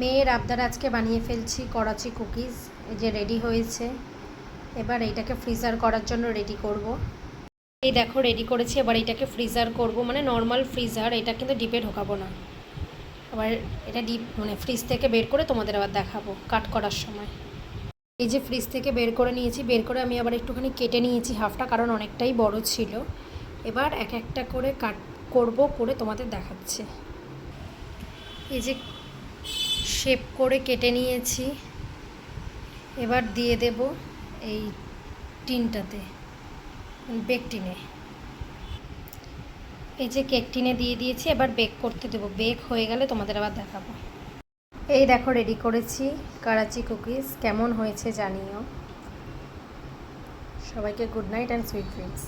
মেয়ের আবদার আজকে বানিয়ে ফেলছি করাচি কুকিজ। এই যে রেডি হয়েছে, এবার এইটাকে ফ্রিজার করার জন্য রেডি করব। এই দেখো রেডি করেছি, এবার এইটাকে ফ্রিজার করব, মানে নর্মাল ফ্রিজার, এটা কিন্তু ডিপে ঢোকাবো না। আবার এটা ডিপ মানে ফ্রিজ থেকে বের করে তোমাদের আবার দেখাবো কাট করার সময়। এই যে ফ্রিজ থেকে বের করে নিয়েছি, বের করে আমি আবার একটুখানি কেটে নিয়েছি হাফটা, কারণ অনেকটাই বড় ছিল। এবার এক একটা করে কাট করব, করে তোমাদের দেখাচ্ছি। এই যে শেপ করে কেটে নিয়েছি, এবার দিয়ে দেব এই টিনটাতে, বেক টিনে। এই যে কেক টিনে দিয়ে দিয়েছি, এবার বেক করতে দেবো। বেক হয়ে গেলে তোমাদের আবার দেখাবো। এই দেখো রেডি করেছি করাচি কুকিজ, কেমন হয়েছে জানিও। সবাইকে good night and sweet dreams.